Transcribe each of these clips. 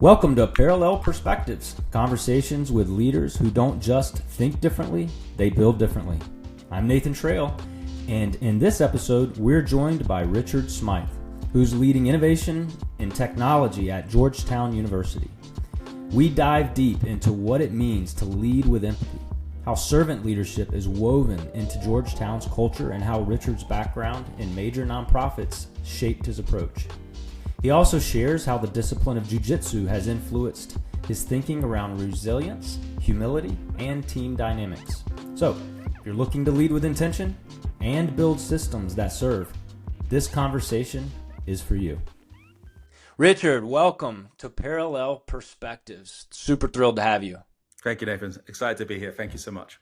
Welcome to Parallel Perspectives, conversations with leaders who don't just think differently, they build differently. I'm Nathan Trail, and in this episode, we're joined by Richard Smyth, who's leading innovation in technology at Georgetown University. We dive deep into what it means to lead with empathy, how servant leadership is woven into Georgetown's culture, and how Richard's background in major nonprofits shaped his approach. He also shares how the discipline of jiu-jitsu has influenced his thinking around resilience, humility, and team dynamics. So, if you're looking to lead with intention and build systems that serve, this conversation is for you. Richard, welcome to Parallel Perspectives. Super thrilled to have you. Thank you, Nathan. Excited to be here. Thank you so much.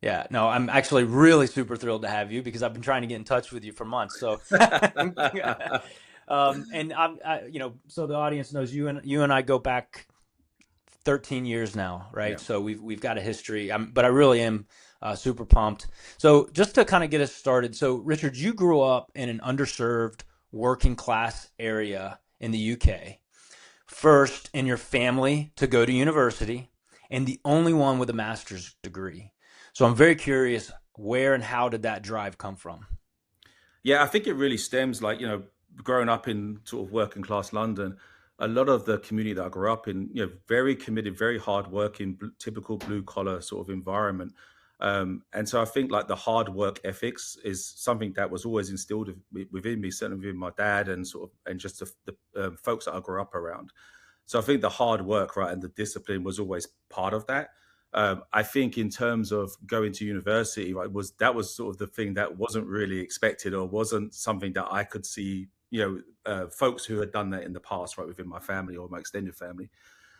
Yeah, no, I'm actually really super thrilled to have you because I've been trying to get in touch with you for months. So, and so the audience knows you and I go back 13 years now, right? Yeah. So we've got a history. But I really am super pumped. So just to kind of get us started, so Richard, you grew up in an underserved working class area in the UK. First in your family to go to university, and the only one with a master's degree. So I'm very curious, where and how did that drive come from? Yeah, I think it really stems growing up in sort of working class London, a lot of the community that I grew up in, very committed, very hardworking, typical blue collar sort of environment. And so I think like the hard work ethics is something that was always instilled within me, certainly within my dad and just the folks that I grew up around. So I think the hard work, right, and the discipline was always part of that. I think in terms of going to university, right, that was sort of the thing that wasn't really expected or wasn't something that I could see, folks who had done that in the past, right, within my family or my extended family.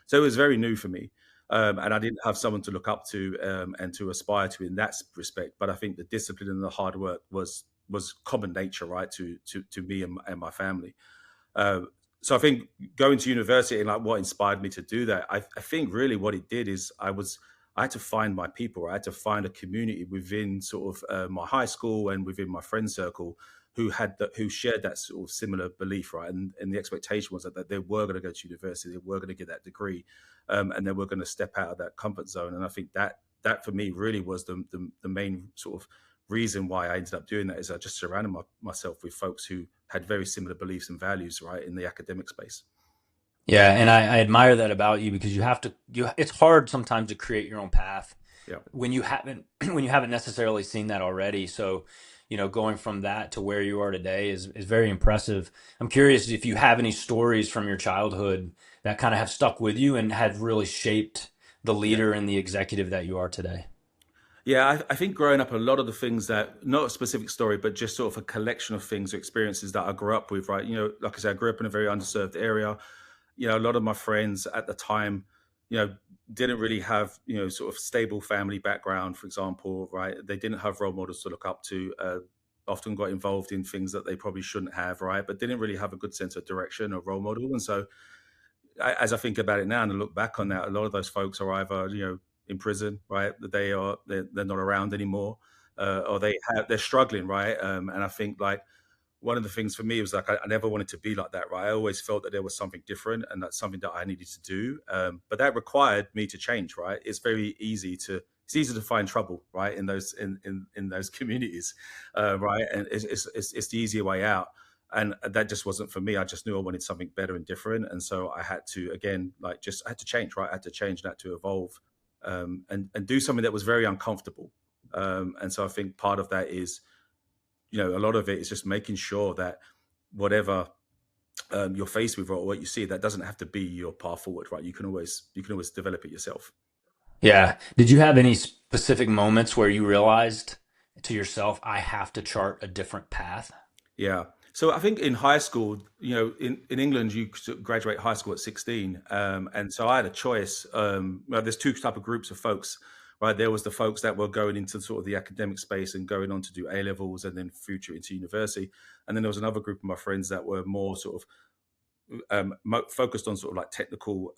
So it was very new for me. And I didn't have someone to look up to and to aspire to in that respect. But I think the discipline and the hard work was common nature, right, to me and my family. So I think going to university and like what inspired me to do that, I think really what it did is I had to find my people. I had to find a community within sort of my high school and within my friend circle who shared that sort of similar belief, right? And the expectation was that they were going to go to university, they were going to get that degree, and they were going to step out of that comfort zone. And I think that for me really was the main sort of reason why I ended up doing that is I just surrounded myself with folks who had very similar beliefs and values, right, in the academic space. Yeah, and I admire that about you because it's hard sometimes to create your own path Yeah. when you haven't when you haven't necessarily seen that already. So, going from that to where you are today is very impressive. I'm curious if you have any stories from your childhood that kind of have stuck with you and have really shaped the Yeah. leader and the executive that you are today. Yeah, I think growing up, a lot of the things that, not a specific story, but just sort of a collection of things or experiences that I grew up with, right? Like I said, I grew up in a very underserved area. A lot of my friends at the time, didn't really have, sort of stable family background, for example, right? They didn't have role models to look up to, often got involved in things that they probably shouldn't have, right? But didn't really have a good sense of direction or role model. And so as I think about it now and I look back on that, a lot of those folks are either, in prison, right? They're not around anymore, or they're struggling, right? And I think like one of the things for me was like I never wanted to be like that, right? I always felt that there was something different, and that's something that I needed to do. But that required me to change, right? It's easy to find trouble, right, in those communities, right? And it's the easier way out. And that just wasn't for me. I just knew I wanted something better and different, and so I had to again, I had to change, right? I had to change that to evolve, and do something that was very uncomfortable. And so I think part of that is, a lot of it is just making sure that whatever you're faced with or what you see, that doesn't have to be your path forward, right? You can always develop it yourself. Yeah. Did you have any specific moments where you realized to yourself, I have to chart a different path? Yeah. So I think in high school, in England, you graduate high school at 16. And so I had a choice. Well, there's two type of groups of folks, right? There was the folks that were going into sort of the academic space and going on to do A levels and then future into university. And then there was another group of my friends that were more sort of focused on sort of like technical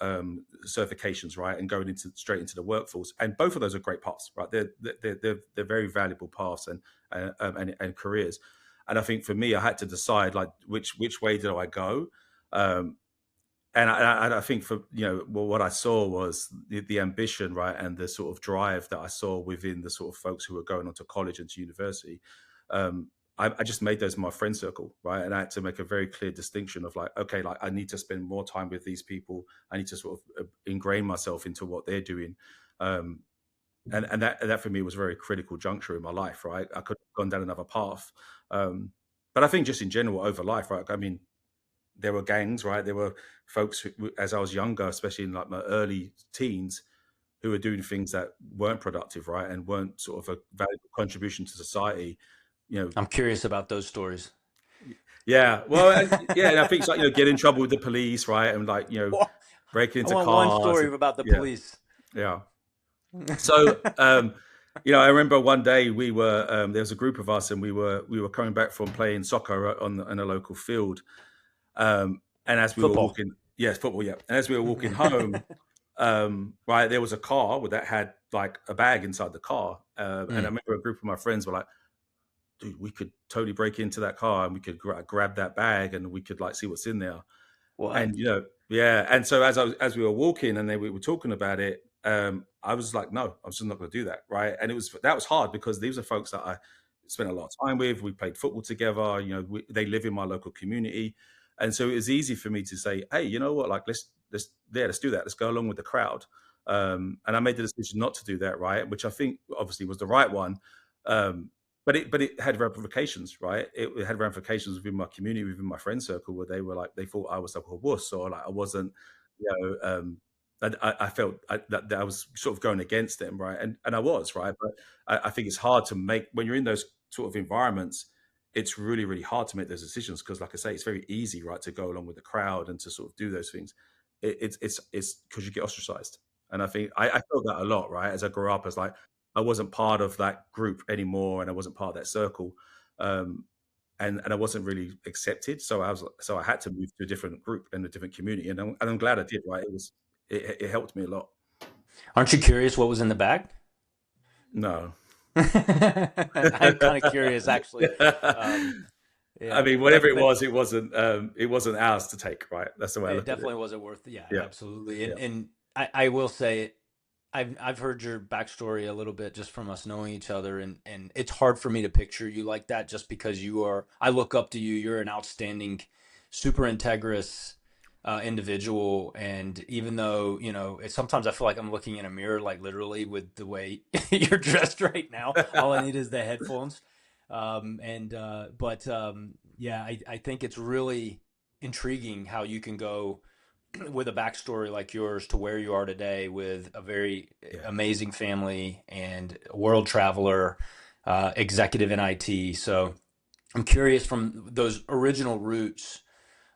certifications, right, and going straight into the workforce. And both of those are great paths, right? They're very valuable paths and careers. And I think for me, I had to decide like which way did I go, and I think for, well, what I saw was the ambition, right, and the sort of drive that I saw within the sort of folks who were going on to college and to university. I just made those my friend circle, right, and I had to make a very clear distinction of like, okay, like I need to spend more time with these people. I need to sort of ingrain myself into what they're doing, and that for me was a very critical juncture in my life, right? I could have gone down another path, but I think just in general over life, right? I mean, there were gangs, right? There were folks who, as I was younger, especially in like my early teens, who were doing things that weren't productive, right, and weren't sort of a valuable contribution to society. I'm curious about those stories. Yeah, well, yeah, and I think it's like, get in trouble with the police, right, and like breaking into I want cars. one story about the police. Yeah. So, I remember one day we were there was a group of us, and we were coming back from playing soccer on a local field, and as we were walking, football, yeah, and as we were walking home, right, there was a car that had like a bag inside the car, and I remember a group of my friends were like, dude, we could totally break into that car and we could grab that bag and we could like see what's in there. What? And yeah. And so as we were walking and we were talking about it, I was like, no, I'm just not going to do that, right? And that was hard because these are folks that I spent a lot of time with. We played football together. They live in my local community, and so it was easy for me to say, hey, you know what? Like let's do that. Let's go along with the crowd. And I made the decision not to do that, right? Which I think obviously was the right one. But it had ramifications, right? It had ramifications within my community, within my friend circle, where they were like, they thought I was like a wuss, or like I wasn't, I felt that I was sort of going against them, right? And I was, right? But I think it's hard to make, when you're in those sort of environments, it's really, really hard to make those decisions because, like I say, it's very easy, right, to go along with the crowd and to sort of do those things. It's because you get ostracized. And I think I felt that a lot, right? As I grew up, as like, I wasn't part of that group anymore, and I wasn't part of that circle, and I wasn't really accepted. So I had to move to a different group and a different community, and I'm glad I did. Right, it helped me a lot. Aren't you curious what was in the bag? No, I'm kind of curious actually. I mean, whatever it was, it wasn't ours to take. Right, that's the way I look at it. It definitely wasn't worth. Yeah, absolutely. And I will say, I've heard your backstory a little bit just from us knowing each other, and it's hard for me to picture you like that just because I look up to you. You're an outstanding, super integrous individual, and even though sometimes I feel like I'm looking in a mirror, like literally with the way you're dressed right now. All I need is the headphones, yeah, I think it's really intriguing how you can go with a backstory like yours to where you are today with a very amazing family and a world traveler, executive in IT. So I'm curious, from those original roots,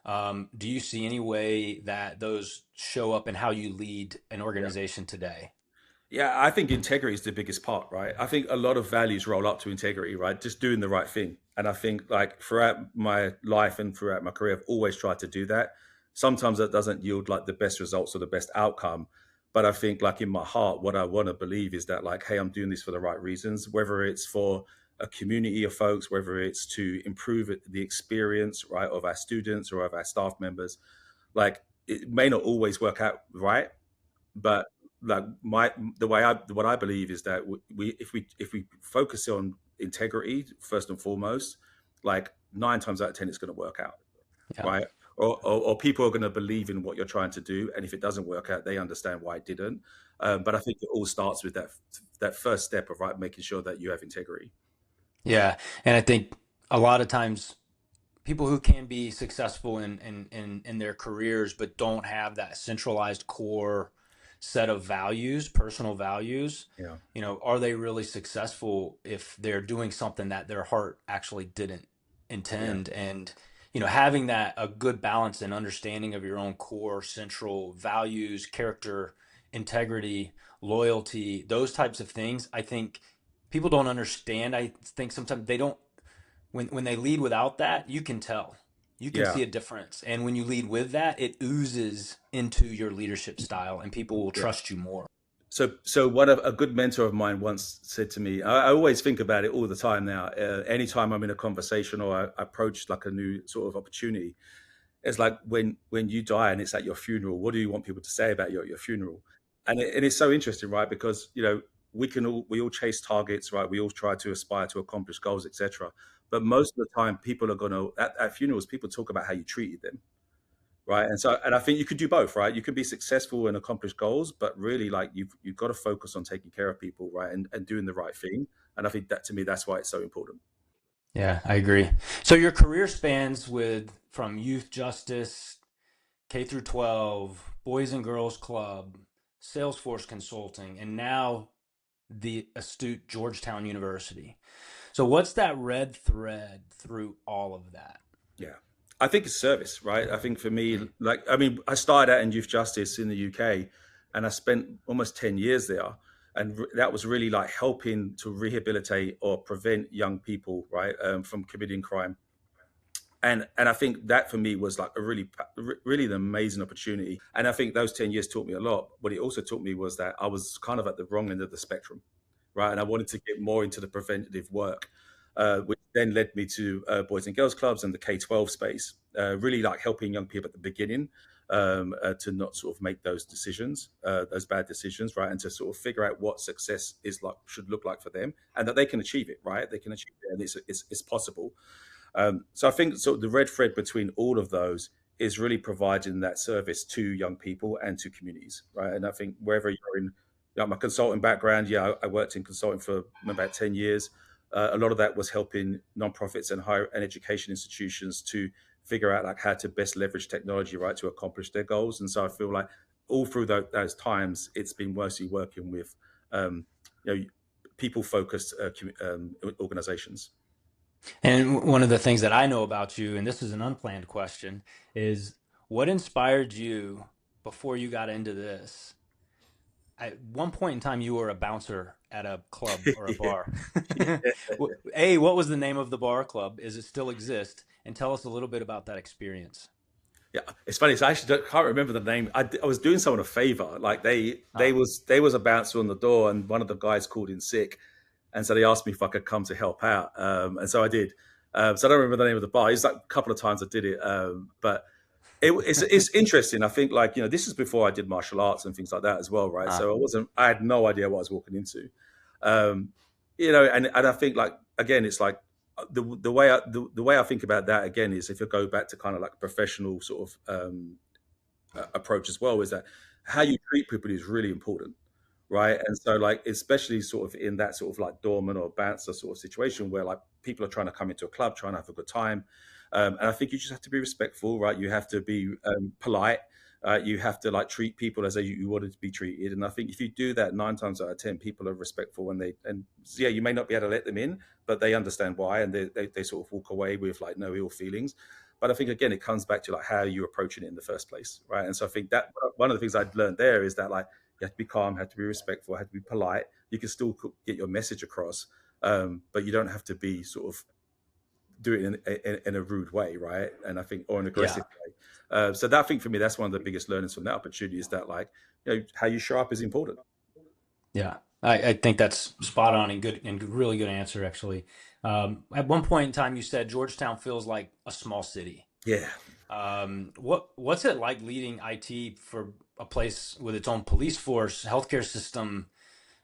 do you see any way that those show up in how you lead an organization today? Yeah, I think integrity is the biggest part, right? I think a lot of values roll up to integrity, right? Just doing the right thing. And I think like throughout my life and throughout my career, I've always tried to do that. Sometimes that doesn't yield like the best results or the best outcome. But I think like in my heart, what I want to believe is that like, hey, I'm doing this for the right reasons, whether it's for a community of folks, whether it's to improve the experience, right, of our students or of our staff members. Like it may not always work out right, but like what I believe is that if we focus on integrity first and foremost, like 9 times out of 10 it's going to work out, right? Or people are going to believe in what you're trying to do, and if it doesn't work out, they understand why it didn't. But I think it all starts with that first step of making sure that you have integrity. Yeah, and I think a lot of times people who can be successful in their careers but don't have that centralized core set of values, personal values, are they really successful if they're doing something that their heart actually didn't intend? And having a good balance and understanding of your own core central values, character, integrity, loyalty, those types of things, I think people don't understand. I think sometimes they don't, when they lead without that, you can tell. You can see a difference. And when you lead with that, it oozes into your leadership style and people will trust you more. So what a good mentor of mine once said to me, I always think about it all the time now, anytime I'm in a conversation or I approach like a new sort of opportunity, It's like when you die and it's at your funeral, what do you want people to say about your funeral? And it's so interesting, right? Because we all chase targets, right? We all try to aspire to accomplish goals, etc. But most of the time, people are gonna at funerals, people talk about how you treated them, right? And I think you could do both, right? You could be successful and accomplish goals, but really, like you've got to focus on taking care of people, right, and doing the right thing. And I think that, to me, that's why it's so important. Yeah, I agree. So your career spans from youth justice, K through 12, Boys and Girls Club, Salesforce Consulting, and now the astute Georgetown University. So what's that red thread through all of that? Yeah. I think it's service, right? I think for me, I started out in youth justice in the UK, and I spent almost 10 years there. And that was really like helping to rehabilitate or prevent young people, right, from committing crime. And I think that for me was like a really an amazing opportunity. And I think those 10 years taught me a lot. What it also taught me was that I was kind of at the wrong end of the spectrum, right? And I wanted to get more into the preventative work, which then led me to Boys and Girls Clubs and the K-12 space, really like helping young people at the beginning to not sort of make those decisions, those bad decisions, right? And to sort of figure out what success should look like for them, and that they can achieve it, right? They can achieve it, and it's possible. So I think the red thread between all of those is really providing that service to young people and to communities, right? And I think wherever you're in, my consulting background, I worked in consulting for about 10 years. A lot of that was helping nonprofits and higher and education institutions to figure out like how to best leverage technology, right, to accomplish their goals. And so I feel like all through those times, it's been mostly working with, people-focused organizations. And one of the things that I know about you, and this is an unplanned question, is what inspired you before you got into this? At one point in time, you were a bouncer at a club or a bar. A, what was the name of the bar club? Does it still exist? And tell us a little bit about that experience. Yeah, it's funny. So I actually can't remember the name. I was doing someone a favor. Like they was a bouncer on the door, and one of the guys called in sick, and so they asked me if I could come to help out, and so I did. So I don't remember the name of the bar. It's like a couple of times I did it, but it's interesting. I think this is before I did martial arts and things like that as well, right? So I had no idea what I was walking into, and I think like again, it's like the way I think about that again is if you go back to kind of like a professional sort of approach as well, is that how you treat people is really important, right? And so like especially sort of in that sort of like doorman or bouncer sort of situation where like people are trying to come into a club, trying to have a good time, and I think you just have to be respectful, right? You have to be polite. You have to like treat people as you wanted to be treated, and I think if you do that 9 times out of 10, people are respectful, and you may not be able to let them in, but they understand why, and they sort of walk away with like no ill feelings. But I think again, it comes back to like how you're approaching it in the first place, right? And so I think that one of the things I'd learned there is that like you have to be calm, have to be respectful, have to be polite. You can still get your message across, but you don't have to be sort of do it in a rude way, right? And I think, or an aggressive way. So that, I think for me, that's one of the biggest learnings from that opportunity is that like, how you show up is important. Yeah, I think that's spot on and really good answer actually. At one point in time, you said Georgetown feels like a small city. Yeah. What's it like leading IT for a place with its own police force, healthcare system,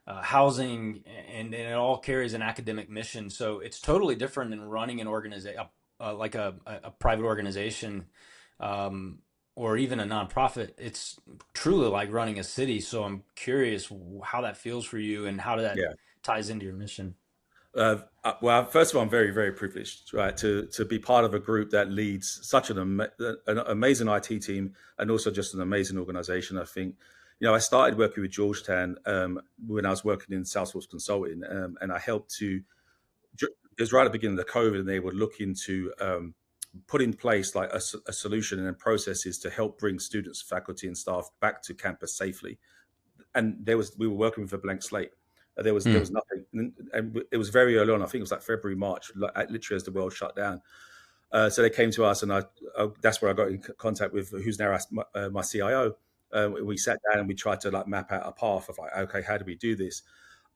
housing, and it all carries an academic mission. So it's totally different than running an organization, like a private organization, or even a nonprofit. It's truly like running a city. So I'm curious how that feels for you and how that ties into your mission. Well, first of all, I'm very, very privileged, right, to be part of a group that leads such an amazing IT team and also just an amazing organization. I think, I started working with Georgetown when I was working in Salesforce Consulting, and I helped to. It was right at the beginning of the COVID, and they were looking to put in place like a solution and processes to help bring students, faculty, and staff back to campus safely. And we were working with a blank slate. There was nothing, and it was very early on. I think it was like February, March, literally as the world shut down. So they came to us, and that's where I got in contact with who's now my CIO. We sat down and we tried to like map out a path of like, okay, how do we do this?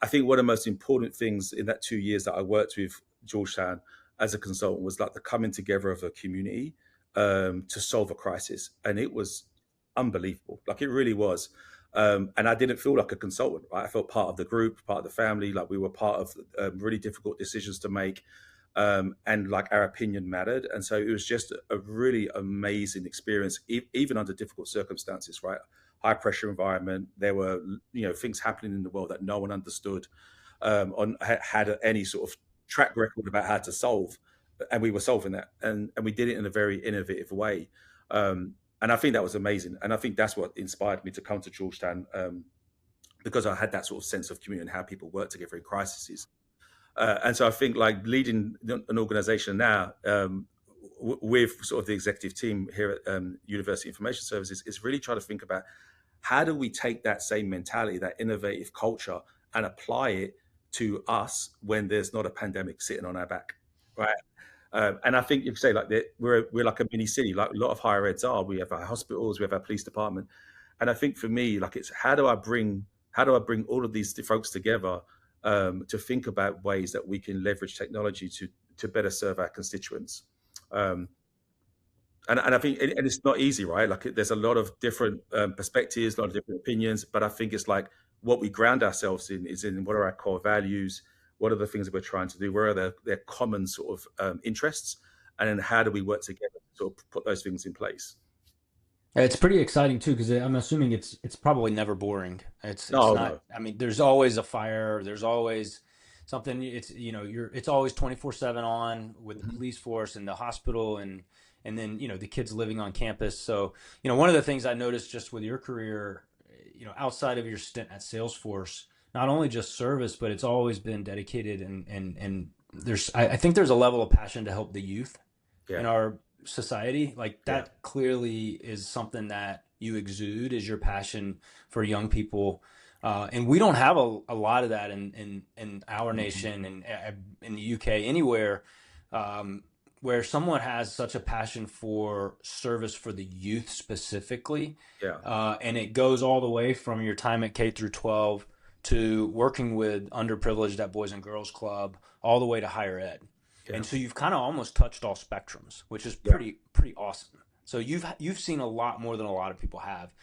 I think one of the most important things in that 2 years that I worked with Georgetown as a consultant was like the coming together of a community to solve a crisis, and it was unbelievable. Like it really was. And I didn't feel like a consultant. Right? I felt part of the group, part of the family. Like we were part of really difficult decisions to make, and like our opinion mattered. And so it was just a really amazing experience, even under difficult circumstances. Right, high pressure environment. There were things happening in the world that no one understood, had any sort of track record about how to solve, and we were solving that, and we did it in a very innovative way. And I think that was amazing. And I think that's what inspired me to come to Georgetown, because I had that sort of sense of community and how people work together in crises. And so I think like leading an organization now, with sort of the executive team here at University Information Services, is really trying to think about how do we take that same mentality, that innovative culture, and apply it to us when there's not a pandemic sitting on our back, right? And I think you could say like that we're like a mini city, like a lot of higher eds are. We have our hospitals, we have our police department, and I think for me, like it's how do I bring all of these folks together, to think about ways that we can leverage technology to better serve our constituents. And I think and it's not easy, right? Like there's a lot of different perspectives, a lot of different opinions, but I think it's like what we ground ourselves in is in what are our core values, what are the things that we're trying to do, where are their common sort of interests, and then how do we work together to sort of put those things in place. It's pretty exciting too, because I'm assuming it's probably never boring. It's No, not. no. I mean, there's always a fire. There's always something. It's always 24/7 on with the police force and the hospital and then the kids living on campus. So one of the things I noticed just with your career, outside of your stint at Salesforce, not only just service, but it's always been dedicated and I think there's a level of passion to help the youth in Yeah, our society. Like yeah, that clearly is something that you exude, is your passion for young people. And we don't have a lot of that in our mhm, nation and in the UK, anywhere, where someone has such a passion for service for the youth specifically. yeah, And it goes all the way from your time at K through 12 to working with underprivileged at Boys and Girls Club, all the way to higher ed. yeah, And so you've kind of almost touched all spectrums, which is yeah, pretty awesome. So you've seen a lot more than a lot of people have,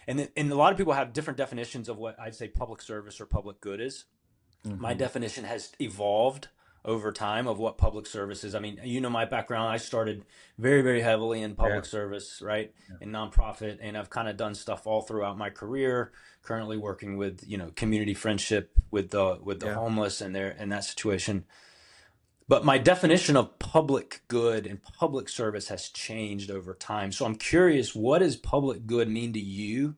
and a lot of people have different definitions of what I'd say public service or public good is. My hmm, definition has evolved over time of what public service is. I mean, my background. I started very, very heavily in yeah, public service, right, yeah, in nonprofit, and I've kind of done stuff all throughout my career. Currently working with community friendship with the yeah. homeless and their and that situation. But my definition of public good and public service has changed over time. So I'm curious, what does public good mean to you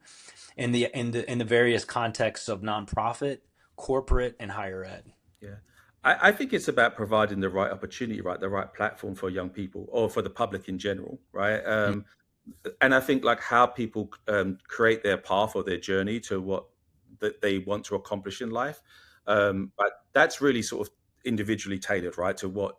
in the various contexts of nonprofit, corporate, and higher ed? Yeah. I think it's about providing the right opportunity, right, the right platform for young people or for the public in general, right? And I think like how people create their path or their journey to what that they want to accomplish in life. But that's really sort of individually tailored, right, to what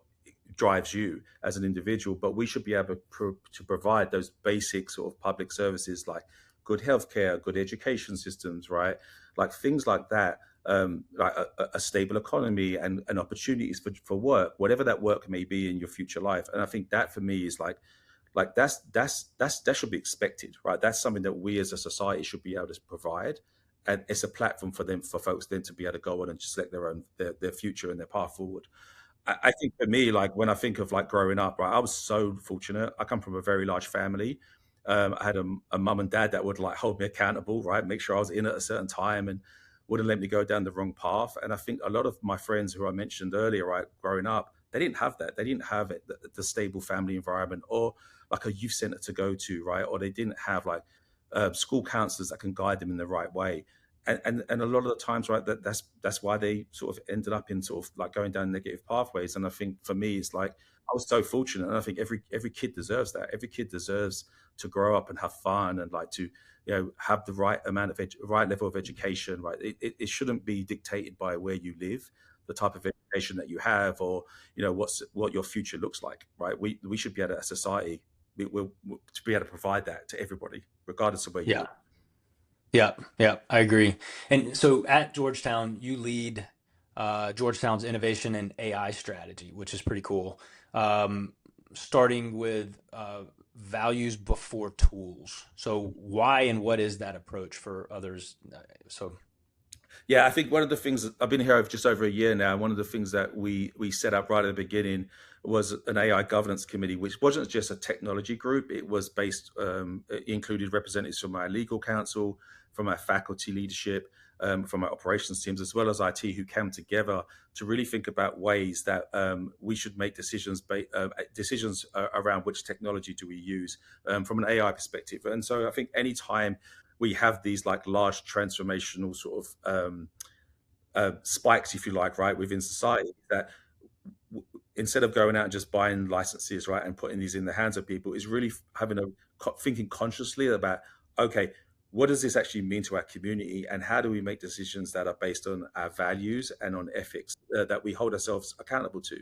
drives you as an individual. But we should be able to provide those basic sort of public services like good healthcare, good education systems, right? Like things like that, like a stable economy and opportunities for work, whatever that work may be in your future life. And I think that for me is like that should be expected, right? That's something that we as a society should be able to provide, and it's a platform for folks then to be able to go on and just select their future and their path forward. I think for me, like when I think of like growing up, right, I was so fortunate. I come from a very large family. I had a mum and dad that would like hold me accountable, right? Make sure I was in at a certain time and wouldn't let me go down the wrong path. And I think a lot of my friends who I mentioned earlier, right, growing up, they didn't have that. They didn't have it, the stable family environment or like a youth center to go to, right? Or they didn't have like school counselors that can guide them in the right way. And a lot of the times, right, that's why they sort of ended up in sort of like going down negative pathways. And I think for me, it's like I was so fortunate, and I think every kid deserves that. Every kid deserves to grow up and have fun and like to have the right amount of right level of education. Right, it shouldn't be dictated by where you live, the type of education that you have, or what your future looks like. Right, we should be able to, as a society, we'll to be able to provide that to everybody, regardless of where you live. Yeah. Yeah, yeah, I agree. And so at Georgetown, you lead Georgetown's innovation and AI strategy, which is pretty cool. Starting with values before tools. So why and what is that approach for others? So Yeah, I think one of the things I've been here just over a year now. One of the things that we set up right at the beginning was an AI governance committee, which wasn't just a technology group. It was based, it included representatives from our legal counsel, from our faculty leadership, from our operations teams, as well as IT, who came together to really think about ways that we should make decisions around which technology do we use from an AI perspective. And so I think anytime we have these like large transformational sort of spikes, if you like, right, within society, that instead of going out and just buying licenses, right, and putting these in the hands of people, is really having thinking consciously about, okay, what does this actually mean to our community, and how do we make decisions that are based on our values and on ethics that we hold ourselves accountable to.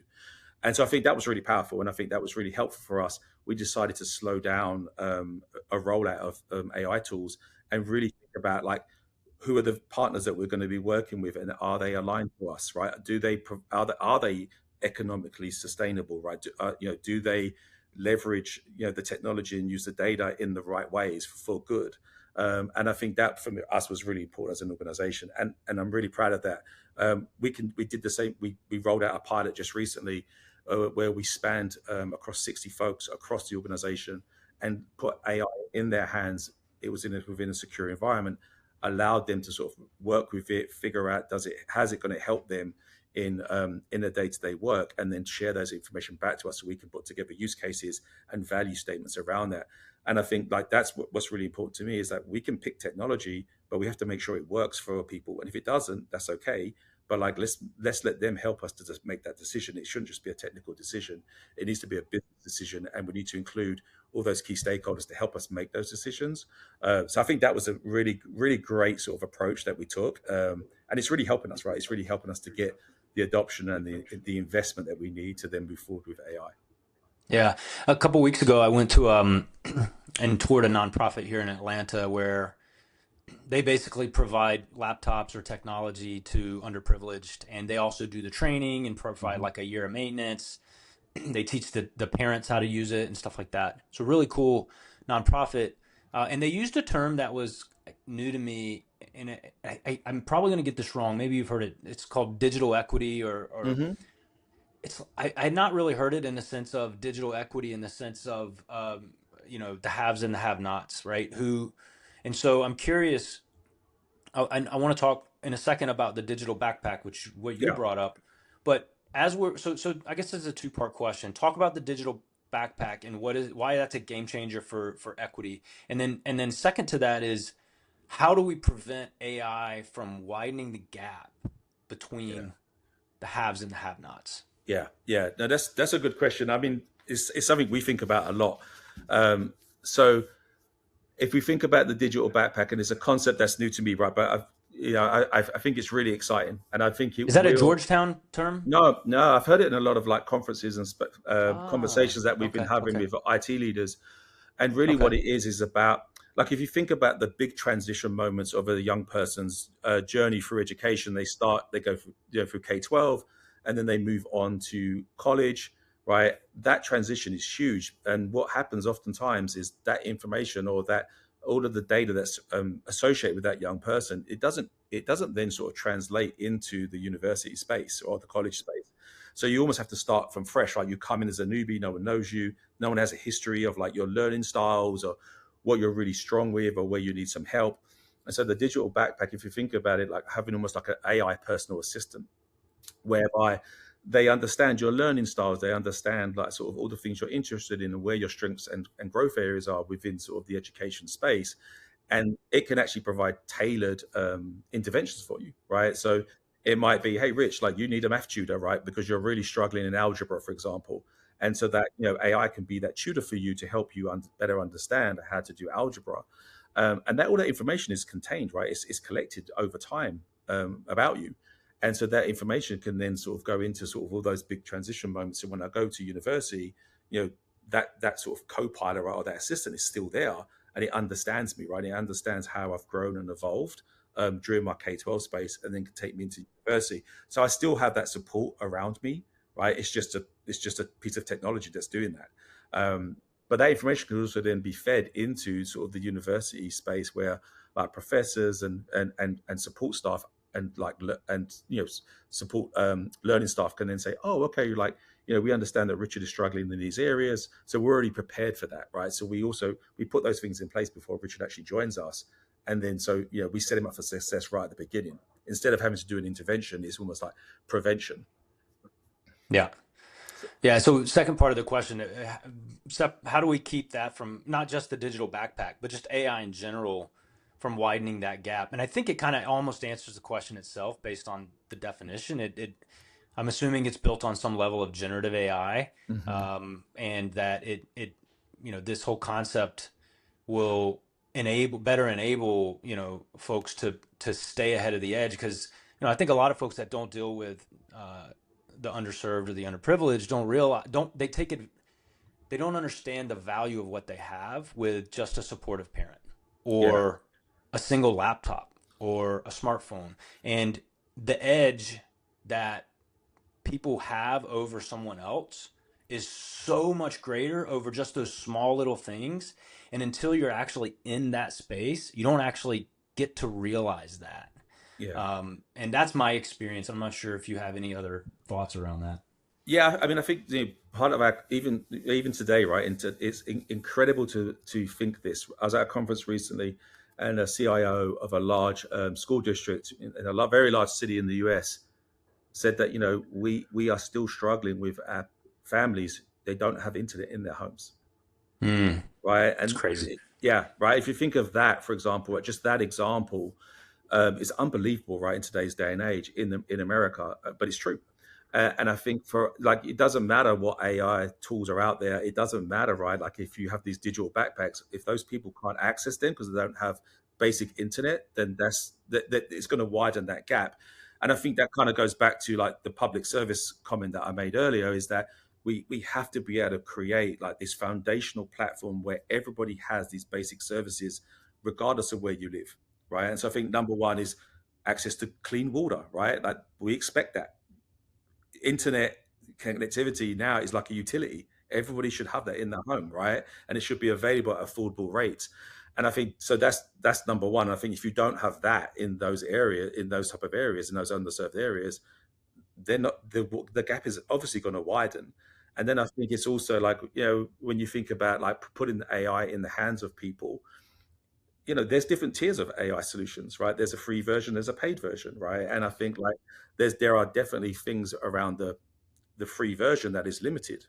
And so I think that was really powerful, and I think that was really helpful for us. We decided to slow down a rollout of AI tools and really think about, like, who are the partners that we're going to be working with, and are they aligned to us, right? Are they economically sustainable, right? Do they leverage the technology and use the data in the right ways for good? And I think that for us was really important as an organization, and I'm really proud of that. We did the same. We rolled out a pilot just recently where we spanned across 60 folks across the organization and put AI in their hands. It was within a secure environment, allowed them to sort of work with it, figure out how's it going to help them in their day-to-day work, and then share those information back to us so we can put together use cases and value statements around that. And I think, like, that's what's really important to me, is that we can pick technology, but we have to make sure it works for people. And if it doesn't, that's okay. But like, let's let them help us to just make that decision. It shouldn't just be a technical decision. It needs to be a business decision, and we need to include all those key stakeholders to help us make those decisions. So I think that was a really, really great sort of approach that we took, and it's really helping us, right? It's really helping us to get the adoption and the investment that we need to then move forward with AI. yeah, a couple of weeks ago, I went to and toured a nonprofit here in Atlanta where they basically provide laptops or technology to underprivileged, and they also do the training and provide like a year of maintenance. They teach the parents how to use it and stuff like that. So really cool nonprofit. And they used a term that was new to me, and I'm probably going to get this wrong. Maybe you've heard it. It's called digital equity, or Mm-hmm. I had not really heard it in the sense of digital equity, in the sense of the haves and the have-nots, right? And so I'm curious. I want to talk in a second about the digital backpack, which what you Yeah. brought up. But as we're so I guess this is a two-part question. Talk about the digital backpack and why that's a game changer for equity. And then second to that is, how do we prevent AI from widening the gap Yeah. between the haves and the have-nots? Yeah. No, that's a good question. I mean, it's something we think about a lot. So if we think about the digital backpack, and it's a concept that's new to me, right? But I think it's really exciting, and I think it Is that a will. Georgetown term? No, I've heard it in a lot of like conferences and Ah, conversations that we've been okay, having okay, with IT leaders. And really, okay. what it is about, like, if you think about the big transition moments of a young person's journey through education, they go through K-12, and then they move on to college, right? That transition is huge. And what happens oftentimes is that information, or that all of the data that's associated with that young person, it doesn't then sort of translate into the university space or the college space. So you almost have to start from fresh, right? You come in as a newbie, no one knows you, no one has a history of like your learning styles or what you're really strong with or where you need some help. And so the digital backpack, if you think about it, like having almost like an AI personal assistant, whereby they understand your learning styles, they understand like sort of all the things you're interested in and where your strengths and growth areas are within sort of the education space. And it can actually provide tailored interventions for you, right? So it might be, hey, Rich, like, you need a math tutor, right? Because you're really struggling in algebra, for example. And so that, AI can be that tutor for you to help you better understand how to do algebra. And that all that information is contained, right? It's collected over time about you. And so that information can then sort of go into sort of all those big transition moments. And when I go to university, that sort of co-pilot, right, or that assistant is still there, and it understands me, right? It understands how I've grown and evolved during my K-12 space, and then can take me into university. So I still have that support around me, right? It's just a piece of technology that's doing that. But that information could also then be fed into sort of the university space where like professors and support staff and support learning staff can then say, oh, okay, like, we understand that Richard is struggling in these areas, so we're already prepared for that, right? So we put those things in place before Richard actually joins us, and then we set him up for success right at the beginning. Instead of having to do an intervention, it's almost like prevention. Yeah. Yeah. So second part of the question, how do we keep that from not just the digital backpack, but just AI in general from widening that gap? And I think it kind of almost answers the question itself based on the definition. I'm assuming it's built on some level of generative AI, and that this whole concept will better enable, folks to stay ahead of the edge. Because, I think a lot of folks that don't deal with, the underserved or the underprivileged they don't understand the value of what they have with just a supportive parent or a single laptop or a smartphone, and the edge that people have over someone else is so much greater over just those small little things. And until you're actually in that space, you don't actually get to realize that. Yeah. And that's my experience. I'm not sure if you have any other thoughts around that. Yeah, I mean, I think part of our even today, right? It's incredible to think this. I was at a conference recently, and a CIO of a large school district in a very large city in the US said that we are still struggling with our families. They don't have internet in their homes, right? It's crazy. Yeah, right. If you think of that, for example, just that example is unbelievable, right? In today's day and age in America, but it's true. And I think it doesn't matter what AI tools are out there. It doesn't matter, right? Like if you have these digital backpacks, if those people can't access them because they don't have basic internet, then that it's going to widen that gap. And I think that kind of goes back to like the public service comment that I made earlier, is that we have to be able to create like this foundational platform where everybody has these basic services, regardless of where you live, right? And so I think number one is access to clean water, right? Like we expect that. Internet connectivity now is like a utility. Everybody should have that in their home, right? And it should be available at affordable rates. And I think so that's number one. And I think if you don't have that in those areas, in those type of areas, in those underserved areas, then the gap is obviously going to widen. And then I think it's also like, when you think about like putting the AI in the hands of people, there's different tiers of AI solutions, right? There's a free version, there's a paid version, right? And I think like there are definitely things around the free version that is limited.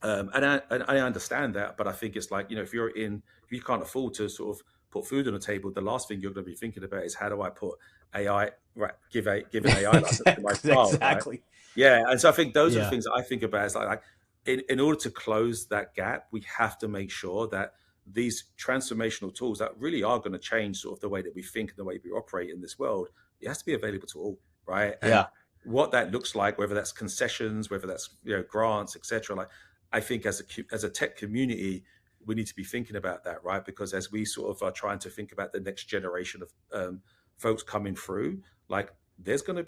And I understand that, but I think it's like, if you can't afford to sort of put food on the table, the last thing you're going to be thinking about is how do I put AI, right? Give an AI license to my child, Exactly. Right? Yeah. And so I think those are the things that I think about. Is like in order to close that gap, we have to make sure that these transformational tools that really are going to change sort of the way that we think and the way we operate in this world, it has to be available to all, right? And what that looks like, whether that's concessions, whether that's grants, etc. Like I think as a tech community, we need to be thinking about that, right? Because as we sort of are trying to think about the next generation of folks coming through, like there's going to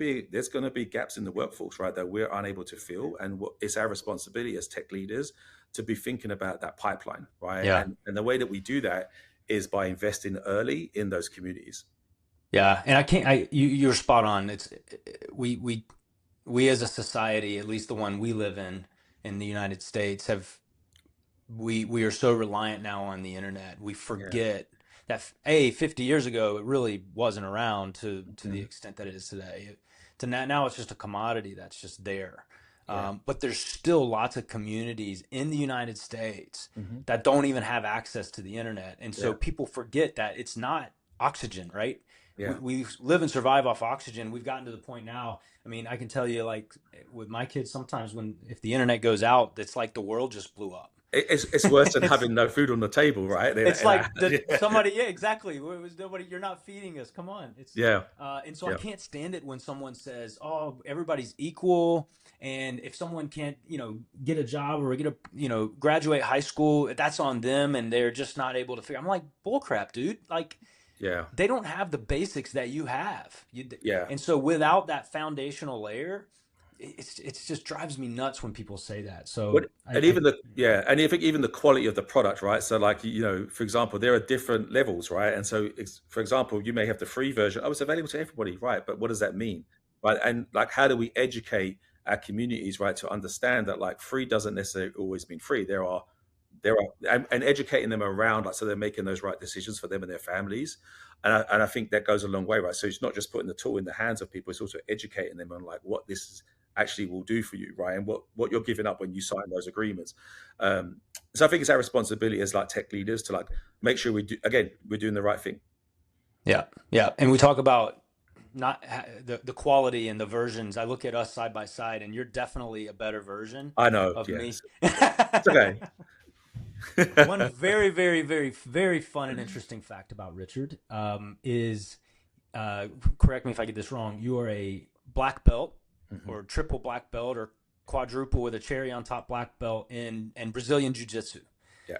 be gaps in the workforce, right, that we're unable to fill, and it's our responsibility as tech leaders to be thinking about that pipeline, right? Yeah. And the way that we do that is by investing early in those communities. Yeah, and you're spot on. It's we as a society, at least the one we live in the United States, we are so reliant now on the internet. We forget that 50 years ago it really wasn't around to the extent that it is today. Now it's just a commodity that's just there. But there's still lots of communities in the United States that don't even have access to the internet. And so people forget that it's not oxygen, right? Yeah. We live and survive off oxygen. We've gotten to the point now. I mean, I can tell you, like with my kids, sometimes if the internet goes out, it's like the world just blew up. It's worse than having no food on the table, right? It's like somebody, exactly. It was nobody. You're not feeding us. Come on. And so I can't stand it when someone says, "Oh, everybody's equal," and if someone can't, get a job or get a, graduate high school, that's on them, and they're just not able to figure. I'm like, bullcrap, dude. Like, they don't have the basics that you have. And so without that foundational layer, it's just drives me nuts when people say that. So What, and I think even the quality of the product, right? So, like, for example, there are different levels, right? And so, for example, you may have the free version. Oh, it's available to everybody, right? But what does that mean, right? And like, how do we educate our communities, right, to understand that like free doesn't necessarily always mean free. And educating them around, like, so they're making those right decisions for them and their families. And I think that goes a long way, right? So it's not just putting the tool in the hands of people; it's also educating them on like what this is actually will do for you, right? And what you're giving up when you sign those agreements. So I think it's our responsibility as like tech leaders to like make sure we're doing the right thing. Yeah, yeah. And we talk about not the quality and the versions. I look at us side by side, and you're definitely a better version I know, of me. yes. It's okay. One very, very, very, very fun and interesting fact about Richard is, correct me if I get this wrong, you are a black belt or triple black belt or quadruple with a cherry on top black belt in Brazilian Jiu-Jitsu. Yeah.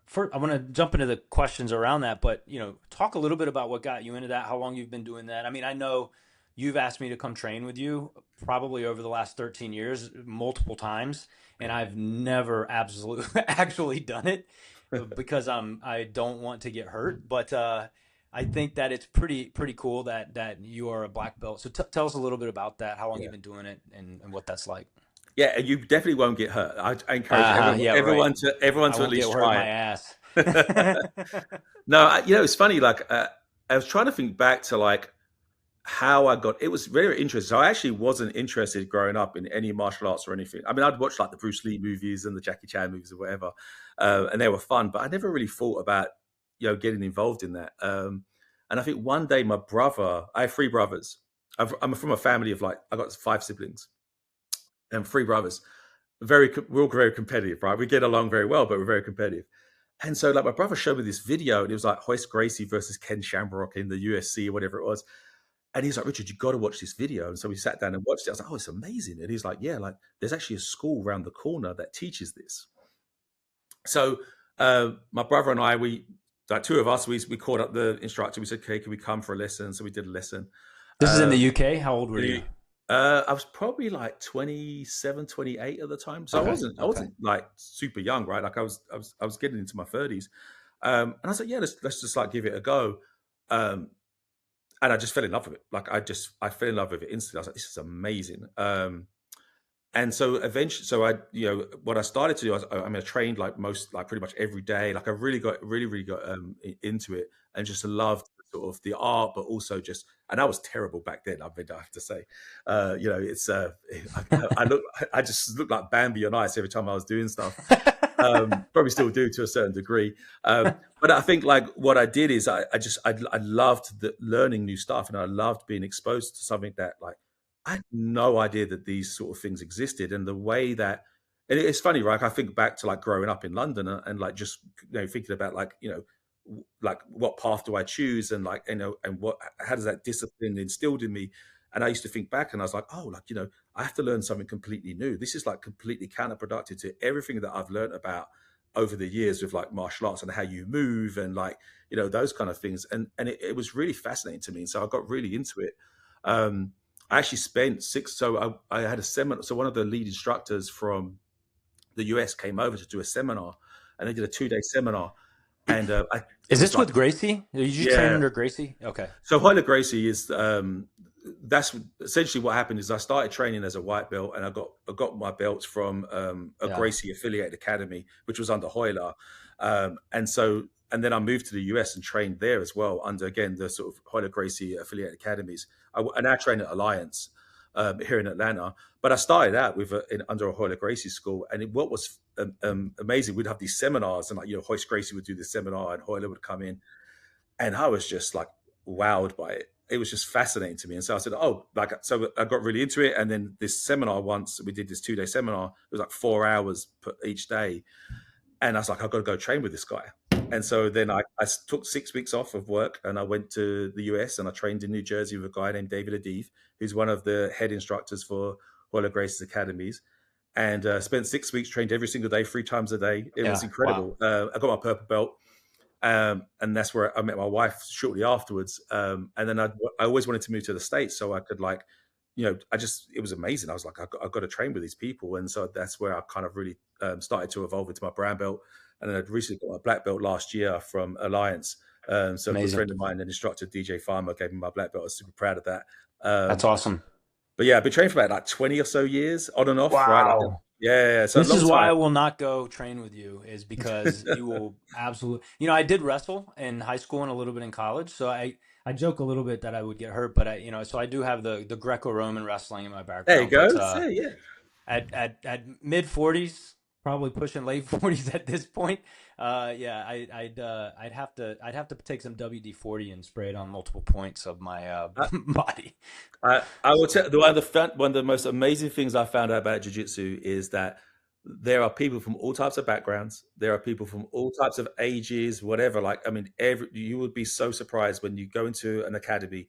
First, I want to jump into the questions around that, but talk a little bit about what got you into that, how long you've been doing that. I mean, I know you've asked me to come train with you probably over the last 13 years, multiple times, and I've never actually done it because I don't want to get hurt. But I think that it's pretty cool that you are a black belt. So tell us a little bit about that, how long you've been doing it, and what that's like. Yeah, you definitely won't get hurt. I encourage everyone to at least try my ass. No, it's funny. Like, I was trying to think back to like how I got. It was very interesting. So I actually wasn't interested growing up in any martial arts or anything. I mean, I'd watched like the Bruce Lee movies and the Jackie Chan movies or whatever, and they were fun. But I never really thought about getting involved in that. And I think one day I have three brothers. I'm from a family of like I got 5 siblings and 3 brothers. We're all very competitive, right? We get along very well, but we're very competitive. And so, like, my brother showed me this video, and it was like Hoist Gracie versus Ken Shamrock in the UFC or whatever it was. And he's like, Richard, you got to watch this video. And so we sat down and watched it. I was like, oh, it's amazing. And he's like, yeah, like there's actually a school around the corner that teaches this. So my brother and I, like 2 of us, we called up the instructor. We said, okay, can we come for a lesson? So we did a lesson. This is in the UK. How old were you? I was probably like 27, 28 at the time. So I wasn't like super young, right? Like I was getting into my 30s. And I was like, yeah, let's just like give it a go. And I just fell in love with it. Like I fell in love with it instantly. I was like, this is amazing. And so eventually, what I started to do, I trained like pretty much every day. Like I really got into it and just loved sort of the art, but also and I was terrible back then. I have to say, it's I just looked like Bambi on ice every time I was doing stuff. Probably still do to a certain degree. But I think like what I did is I loved learning new stuff, and I loved being exposed to something that like I had no idea that these sort of things existed, and the way that, and it's funny, right? I think back to like growing up in London and like just thinking about like like what path do I choose, and like and how does that discipline instilled in me. And I used to think back, and I was like, oh, like I have to learn something completely new. This is like completely counterproductive to everything that I've learned about over the years with like martial arts and how you move and like those kind of things. And it was really fascinating to me, and so I got really into it. I actually spent I had a seminar. So one of the lead instructors from the US came over to do a seminar, and they did a 2-day seminar. And is this with Gracie? Did you train under Gracie? Okay. So Hoyle Gracie is that's essentially what happened. Is I started training as a white belt, and I got my belts from a Gracie affiliated academy, which was under Hoyle. And then I moved to the US and trained there as well under, again, the sort of Hoyle Gracie affiliated academies. I now train at Alliance here in Atlanta. But I started out with under a Hoyle Gracie school. And what was amazing, we'd have these seminars, and like, Hoist Gracie would do the seminar and Hoyle would come in. And I was just like wowed by it. It was just fascinating to me. And so I said, so I got really into it. And then this seminar, once we did this 2-day seminar, it was like 4 hours each day. And I was like, I've got to go train with this guy. And so then I took 6 weeks off of work, and I went to the US, and I trained in New Jersey with a guy named David Adif, who's one of the head instructors for Hoyle Gracie's academies, and spent 6 weeks, trained every single day, 3 times a day. It was incredible. Wow. I got my purple belt. And that's where I met my wife shortly afterwards. And then I always wanted to move to the States so I could it was amazing. I was like, I've got to train with these people. And so that's where I kind of really started to evolve into my brown belt. And then I'd recently got my black belt last year from Alliance. So a good friend of mine, an instructor, DJ Farmer, gave me my black belt. I was super proud of that. That's awesome. But yeah, I've been training for about 20 or so years, on and off. Wow. Right? Yeah. So this is why I will not go train with you, is because you will absolutely. I did wrestle in high school and a little bit in college, so I joke a little bit that I would get hurt, but so I do have the Greco-Roman wrestling in my background. There you go. But, At mid 40s, probably pushing late 40s at this point. I'd have to take some WD-40 and spray it on multiple points of my body. I will tell one of the most amazing things I found out about jiu-jitsu is that there are people from all types of backgrounds. There are people from all types of ages, whatever. You would be so surprised when you go into an academy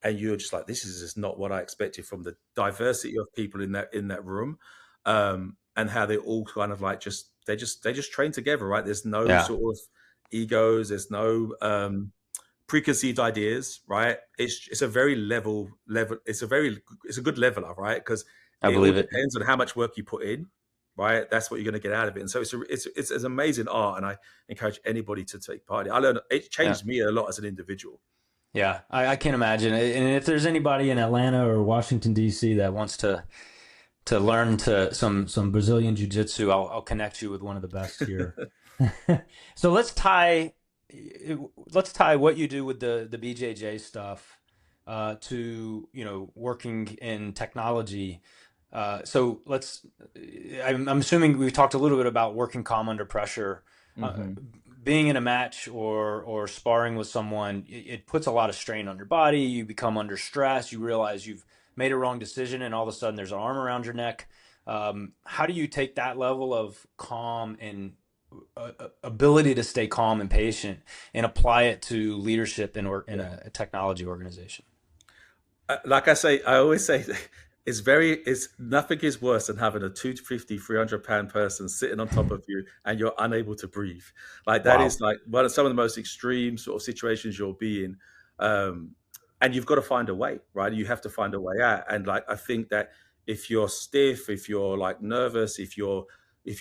and you're just like, this is just not what I expected from the diversity of people in that room, and how they all kind of like they just train together, right? There's no sort of egos. There's no preconceived ideas, right? It's a very level. It's a good leveler, right? Because it depends on how much work you put in, right? That's what you're going to get out of it. And so it's an amazing art, and I encourage anybody to take part in it. It changed me a lot as an individual. Yeah, I can't imagine. And if there's anybody in Atlanta or Washington, D.C. that wants to learn some Brazilian jiu-jitsu, I'll connect you with one of the best here. So let's tie what you do with the BJJ stuff to working in technology. So I'm assuming we've talked a little bit about working calm under pressure. Being in a match or sparring with someone, it puts a lot of strain on your body. You become under stress. You realize you've made a wrong decision, and all of a sudden there's an arm around your neck. How do you take that level of calm and ability to stay calm and patient and apply it to leadership in a technology organization? I always say, nothing is worse than having a 250, 300-pound person sitting on top of you and you're unable to breathe. Like that is like some of the most extreme sort of situations you'll be in. And you've got to find a way, right? You have to find a way out. And I think that if you're stiff, if you're like nervous, if you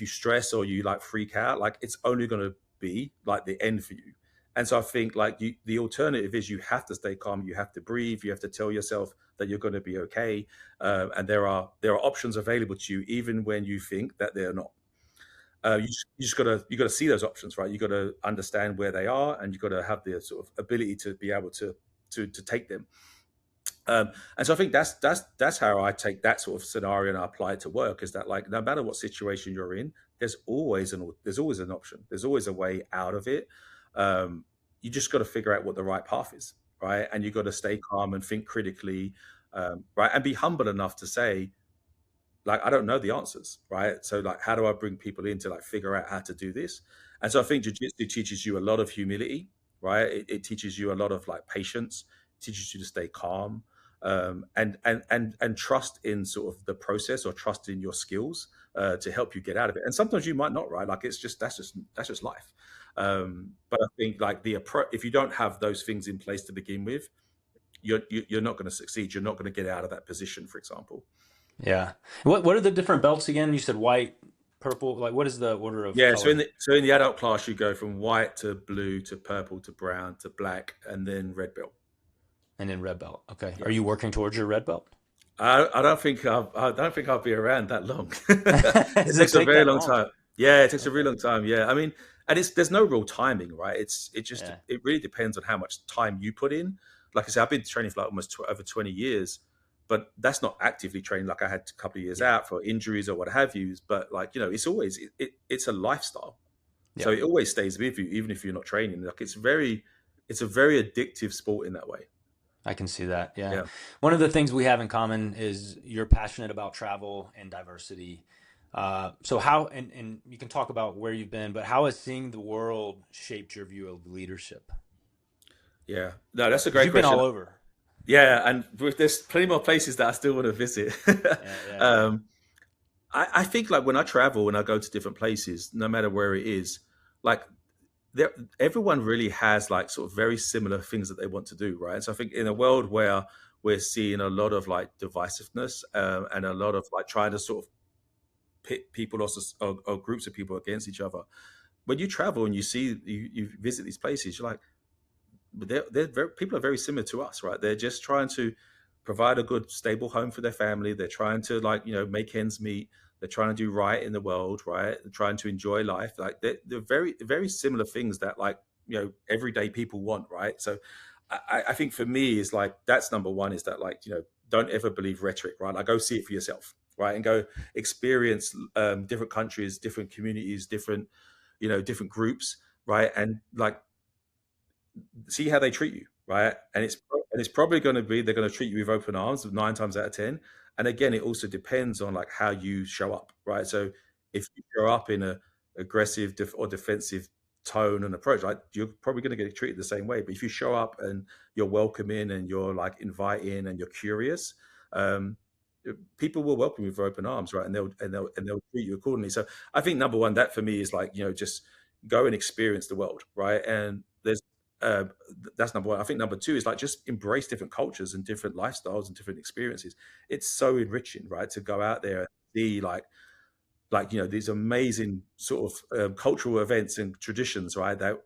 stress or you like freak out, like it's only going to be like the end for you. And so I think the alternative is you have to stay calm. You have to breathe. You have to tell yourself that you're going to be okay. And there are options available to you, even when you think that they're not. You just gotta see those options, right? You got to understand where they are, and you got to have the sort of ability to be able to take them. And so I think that's how I take that sort of scenario and I apply it to work. Is that like no matter what situation you're in, there's always an option. There's always a way out of it. You just got to figure out what the right path is, right? And you got to stay calm and think critically, right? And be humble enough to say, like, I don't know the answers, right? So like, how do I bring people in to like figure out how to do this? And so I think jiu-jitsu teaches you a lot of humility, right? It teaches you a lot of like patience, it teaches you to stay calm, and trust in sort of the process, or trust in your skills to help you get out of it. And sometimes you might not, right? Like that's just life. But I think like if you don't have those things in place to begin with, you're not going to succeed. You're not going to get out of that position, for example. Yeah. What are the different belts again? You said white, purple. Like, what is the order of? Yeah. color? So in the adult class, you go from white to blue to purple to brown to black, and then red belt. And then red belt. Okay. Yeah. Are you working towards your red belt? I don't think I'll be around that long. It takes a very long time. Yeah, it takes a really long time. Yeah, I mean, and there's no real timing, right? It really depends on how much time you put in. Like I said, I've been training for like almost over 20 years, but that's not actively training. Like I had a couple of years out for injuries or what have you. But like, it's always it's a lifestyle, so it always stays with you, even if you're not training. Like it's a very addictive sport in that way. I can see that. Yeah. One of the things we have in common is you're passionate about travel and diversity. So how, and you can talk about where you've been, but how has seeing the world shaped your view of leadership? Yeah, no, that's a great You've question. been all over. Yeah, and there's plenty more places that I still want to visit. I think like when I travel and I go to different places, no matter where it is, like there, everyone really has like sort of very similar things that they want to do, right? So I think in a world where we're seeing a lot of like divisiveness, and a lot of like trying to sort of pit people or groups of people against each other, when you travel and you visit these places, you're like, but people are very similar to us, right? They're just trying to provide a good, stable home for their family. They're trying to like, make ends meet. They're trying to do right in the world, right? They're trying to enjoy life. Like they're very, very similar things that like, everyday people want, right? So I think for me is like, that's number one, is that like, don't ever believe rhetoric, right? Like go see it for yourself, right? And go experience different countries, different communities, different groups, right? And like, see how they treat you, right? And it's probably going to be, they're going to treat you with open arms 9 times out of 10. And again, it also depends on like how you show up, right? So if you show up in a aggressive or defensive tone and approach, like you're probably going to get treated the same way. But if you show up and you're welcoming and you're like inviting and you're curious, um, people will welcome you with open arms, right? And they'll treat you accordingly. So I think number one, that for me is like, just go and experience the world, right? And uh, that's number one. I think number two is like just embrace different cultures and different lifestyles and different experiences. It's so enriching, right, to go out there and see like these amazing sort of cultural events and traditions, right? That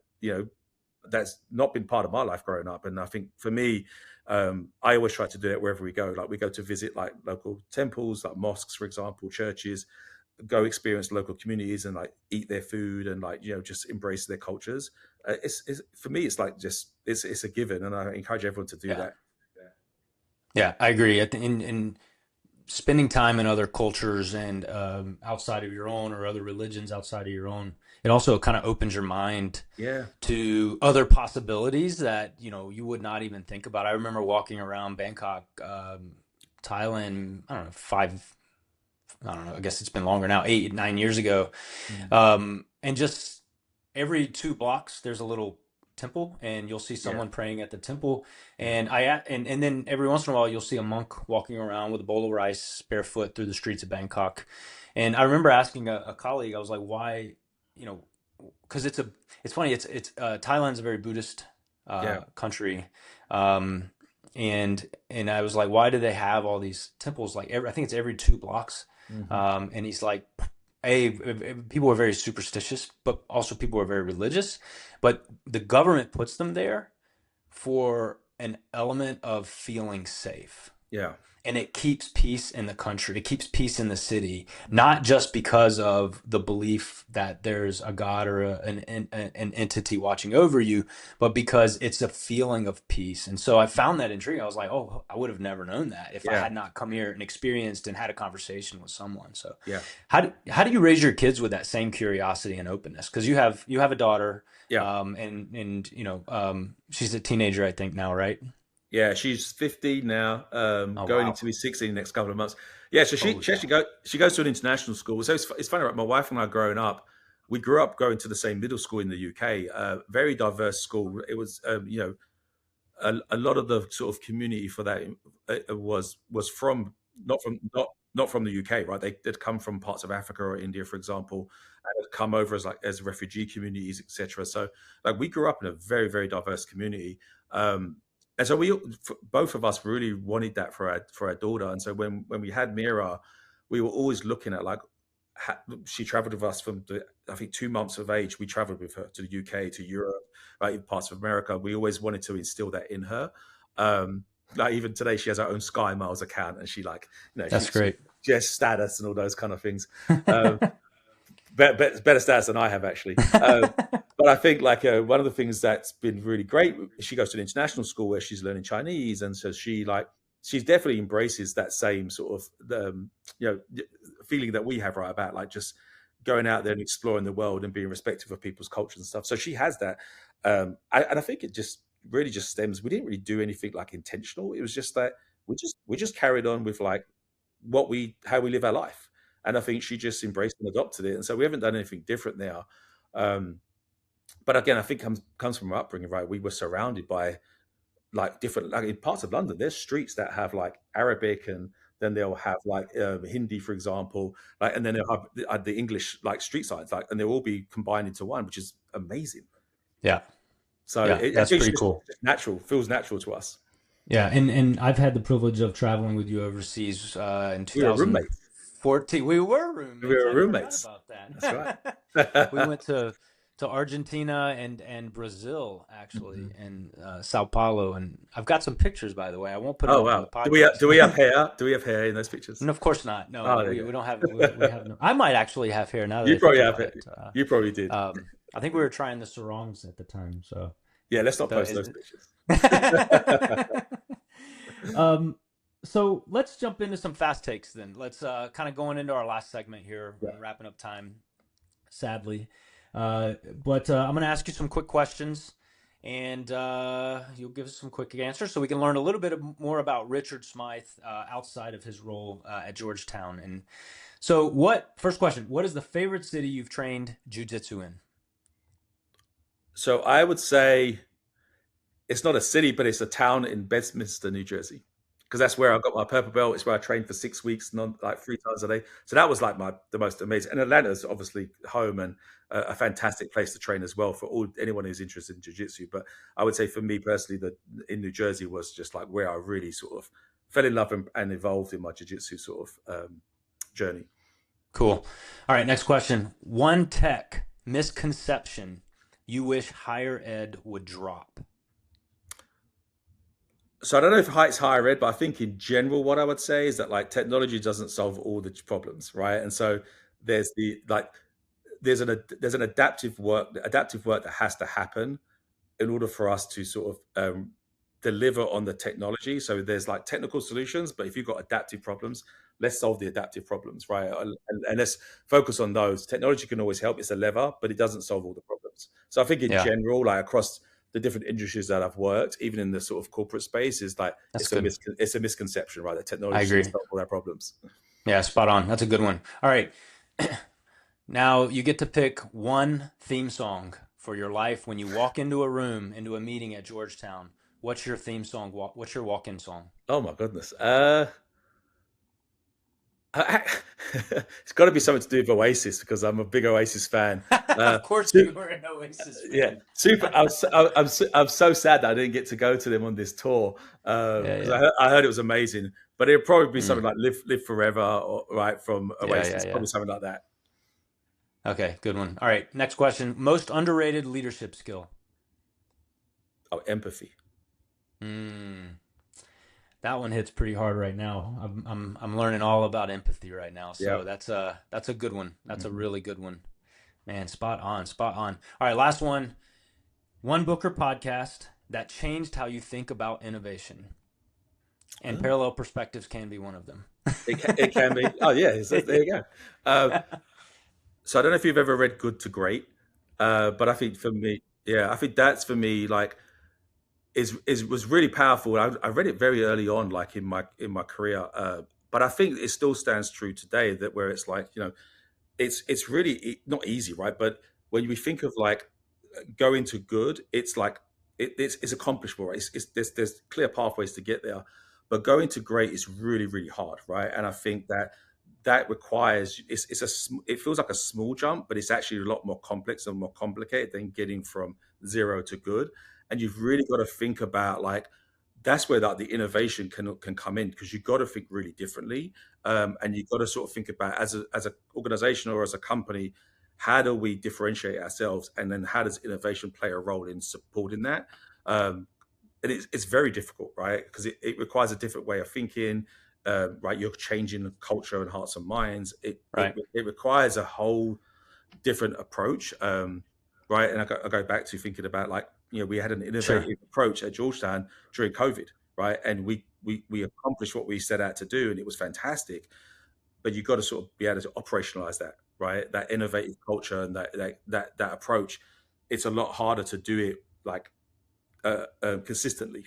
that's not been part of my life growing up. And I think for me, I always try to do it wherever we go. Like we go to visit like local temples, like mosques, for example, churches, go experience local communities and like eat their food and like just embrace their cultures. It's for me, it's like just it's a given, and I encourage everyone to do Yeah. that. Yeah, I agree. In spending time in other cultures and outside of your own, or other religions outside of your own, it also kind of opens your mind Yeah, to other possibilities that you would not even think about. I remember walking around Bangkok, Thailand. I don't know, I don't know. I guess it's been longer now, 8, 9 years ago. mm, And just every 2 blocks, there's a little temple, and you'll see yeah, someone praying at the temple. yeah, And then every once in a while, you'll see a monk walking around with a bowl of rice, barefoot through the streets of Bangkok. And I remember asking a colleague, I was like, why, you know, because it's funny. It's Thailand's a very Buddhist yeah, country. Um, and I was like, why do they have all these temples? Like I think it's every 2 blocks. hmm, And he's like, people are very superstitious, but also people are very religious. But the government puts them there for an element of feeling safe. yeah, And it keeps peace in the country. It keeps peace in the city, not just because of the belief that there's a God or an entity watching over you, but because it's a feeling of peace. And so I found that intriguing. I was like, oh, I would have never known that if I yeah, had not come here and experienced and had a conversation with someone. So yeah, how do you raise your kids with that same curiosity and openness? Because you have a daughter, yeah. and she's a teenager, I think now, right? Yeah, she's 15 now, Oh going wow! into his 16 in the next couple of months. Yeah, so she Holy she cow! actually she goes to an international school. So it's funny, right? My wife and I growing up, we grew up going to the same middle school in the UK. Very diverse school. It was a lot of the sort of community for that was from not from the UK, right? They'd come from parts of Africa or India, for example, and had come over as refugee communities, etc. So like we grew up in a very, very diverse community. And so both of us really wanted that for our daughter. And so when we had Mira, we were always looking at like she traveled with us from I think 2 months of age. We traveled with her to the UK, to Europe, right, in parts of America. We always wanted to instill that in her. Like even today, she has her own Sky Miles account, and she like That's she great. just status and all those kind of things. Um, better stats than I have actually. But I think like one of the things that's been really great, she goes to an international school where she's learning Chinese, and so she's definitely embraces that same sort of feeling that we have, right, about like just going out there and exploring the world and being respectful of people's cultures and stuff. So she has that, and I think it just really just stems. We didn't really do anything like intentional. It was just that we just carried on with like how we live our life. And I think she just embraced and adopted it. And so we haven't done anything different now. Um, but again, I think comes from our upbringing, right? We were surrounded by like different, like in parts of London, there's streets that have like Arabic, and then they'll have like Hindi, for example, like, and then they'll have the English like street signs, like, and they'll all be combined into one, which is amazing. Yeah. So Yeah. I That's think it's pretty cool. just natural, feels natural to us. Yeah. And I've had the privilege of traveling with you overseas in We were roommates. 2014. We were We roommates. were I forgot roommates. about That's right. that. We went to Argentina and Brazil actually, Mhm. and Sao Paulo, and I've got some pictures, by the way. I won't put them Oh up on wow. the Do podcast. we have hair? Do we have hair in those pictures? And of course not. No, Oh, there we you don't have we go. have no. I might actually have hair now that You I think probably have about it. it. You probably did. I think we were trying the sarongs at the time, so Yeah, let's not the, post those pictures. um, so let's jump into some fast takes then. Let's kind of going into our last segment here, Yeah. wrapping up time, sadly. But I'm going to ask you some quick questions, and you'll give us some quick answers so we can learn a little bit more about Richard Smyth outside of his role at Georgetown. And so, first question, what is the favorite city you've trained jiu-jitsu in? So I would say it's not a city, but it's a town in Bedminster, New Jersey, because that's where I got my purple belt. It's where I trained for 6 weeks, like 3 times a day. So that was like the most amazing. And Atlanta's obviously home and a fantastic place to train as well for anyone who's interested in jiu-jitsu. But I would say for me personally, that in New Jersey was just like where I really sort of fell in love and evolved in my jiu-jitsu sort of journey. Cool. All right, next question. One tech misconception you wish higher ed would drop. So I don't know if it's higher ed, but I think in general, what I would say is that like technology doesn't solve all the problems, right? And so there's an adaptive work that has to happen in order for us to sort of deliver on the technology. So there's like technical solutions, but if you've got adaptive problems, let's solve the adaptive problems, right? And let's focus on those. Technology can always help; it's a lever, but it doesn't solve all the problems. So I think in Yeah, general, like across the different industries that I've worked, even in the sort of corporate space, is like that's good. it's a misconception, right? That I technology agree. should solve all our problems. Yeah, spot on. That's a good one. All right. Now you get to pick one theme song for your life when you walk into a room, into a meeting at Georgetown. What's your theme song? What's your walk-in song? Oh my goodness. It's got to be something to do with Oasis because I'm a big Oasis fan. Of course, you were an Oasis fan. Yeah, super. I'm so sad that I didn't get to go to them on this tour because I heard it was amazing. But it'd probably be something like "Live Forever," or right from Oasis. Probably something like that. Okay, good one. All right, next question. Most underrated leadership skill. Oh, empathy. That one hits pretty hard right now. I'm learning all about empathy right now. So that's a good one. That's a really good one. Man, spot on. All right, last one. One book or podcast that changed how you think about innovation. And Parallel Perspectives can be one of them. It can be. Oh yeah, so there you go. So I don't know if you've ever read Good to Great, but I think for me, I think that's for me like was really powerful. I read it very early on, like in my career, but I think it still stands true today. That where it's like it's really not easy, right? But when we think of like going to good, it's like it's accomplishable, right? There's clear pathways to get there, but going to great is really really hard, right? And I think that requires it feels like a small jump, but it's actually a lot more complex and more complicated than getting from zero to good. And you've really got to think about like that's where the innovation can come in because you've got to think really differently, and you've got to sort of think about as an organization or as a company, how do we differentiate ourselves, and then how does innovation play a role in supporting that? And it's very difficult, right? Because it requires a different way of thinking. Right, you're changing the culture and hearts and minds. It requires a whole different approach, right? And I go back to thinking about like we had an innovative approach at Georgetown during COVID, right? And we accomplished what we set out to do, and it was fantastic. But you've got to sort of be able to operationalize that, right? That innovative culture and that approach. It's a lot harder to do it like consistently.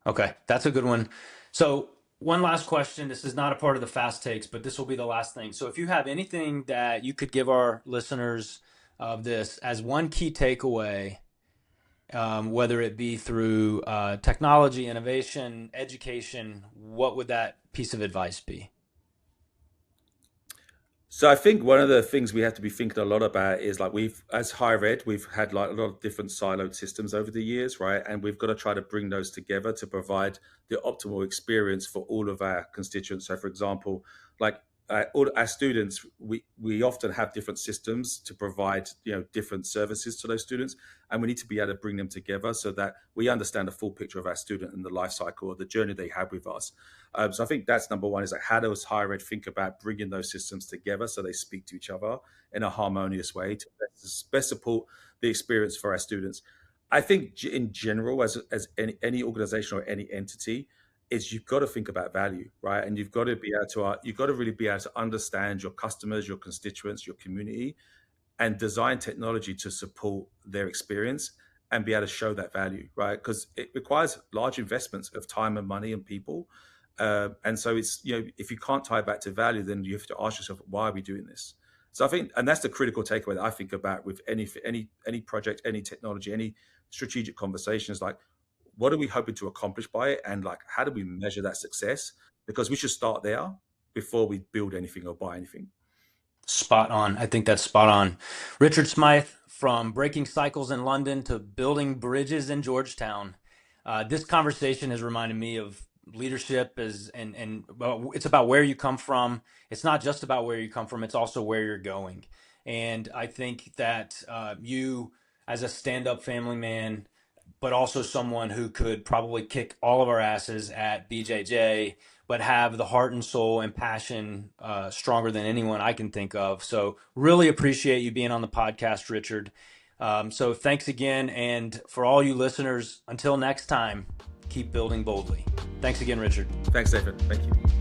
Okay, that's a good one. So one last question. This is not a part of the fast takes, but this will be the last thing. So if you have anything that you could give our listeners of this as one key takeaway, whether it be through technology, innovation, education, what would that piece of advice be? So I think one of the things we have to be thinking a lot about is like as higher ed, we've had like a lot of different siloed systems over the years, right? And we've got to try to bring those together to provide the optimal experience for all of our constituents. So, for example, like all our students, we often have different systems to provide different services to those students, and we need to be able to bring them together so that we understand the full picture of our student and the life cycle or the journey they have with us. So I think that's number one, is like how does higher ed think about bringing those systems together so they speak to each other in a harmonious way to best support the experience for our students. I think in general, as any organization or any entity, is you've got to think about value, right? And you've got to be able to you've got to really be able to understand your customers, your constituents, your community, and design technology to support their experience and be able to show that value, right? Because it requires large investments of time and money and people. And so it's, if you can't tie it back to value, then you have to ask yourself, why are we doing this? So I think, and that's the critical takeaway that I think about with any project, any technology, any strategic conversations, like what are we hoping to accomplish by it? And like, how do we measure that success? Because we should start there before we build anything or buy anything. Spot on. I think that's spot on. Richard Smyth, from breaking cycles in London to building bridges in Georgetown. This conversation has reminded me of leadership and well, it's about where you come from. It's not just about where you come from, it's also where you're going. And I think that you, as a stand-up family man, but also someone who could probably kick all of our asses at BJJ, but have the heart and soul and passion stronger than anyone I can think of. So really appreciate you being on the podcast, Richard. So thanks again. And for all you listeners, until next time, keep building boldly. Thanks again, Richard. Thanks, David. Thank you.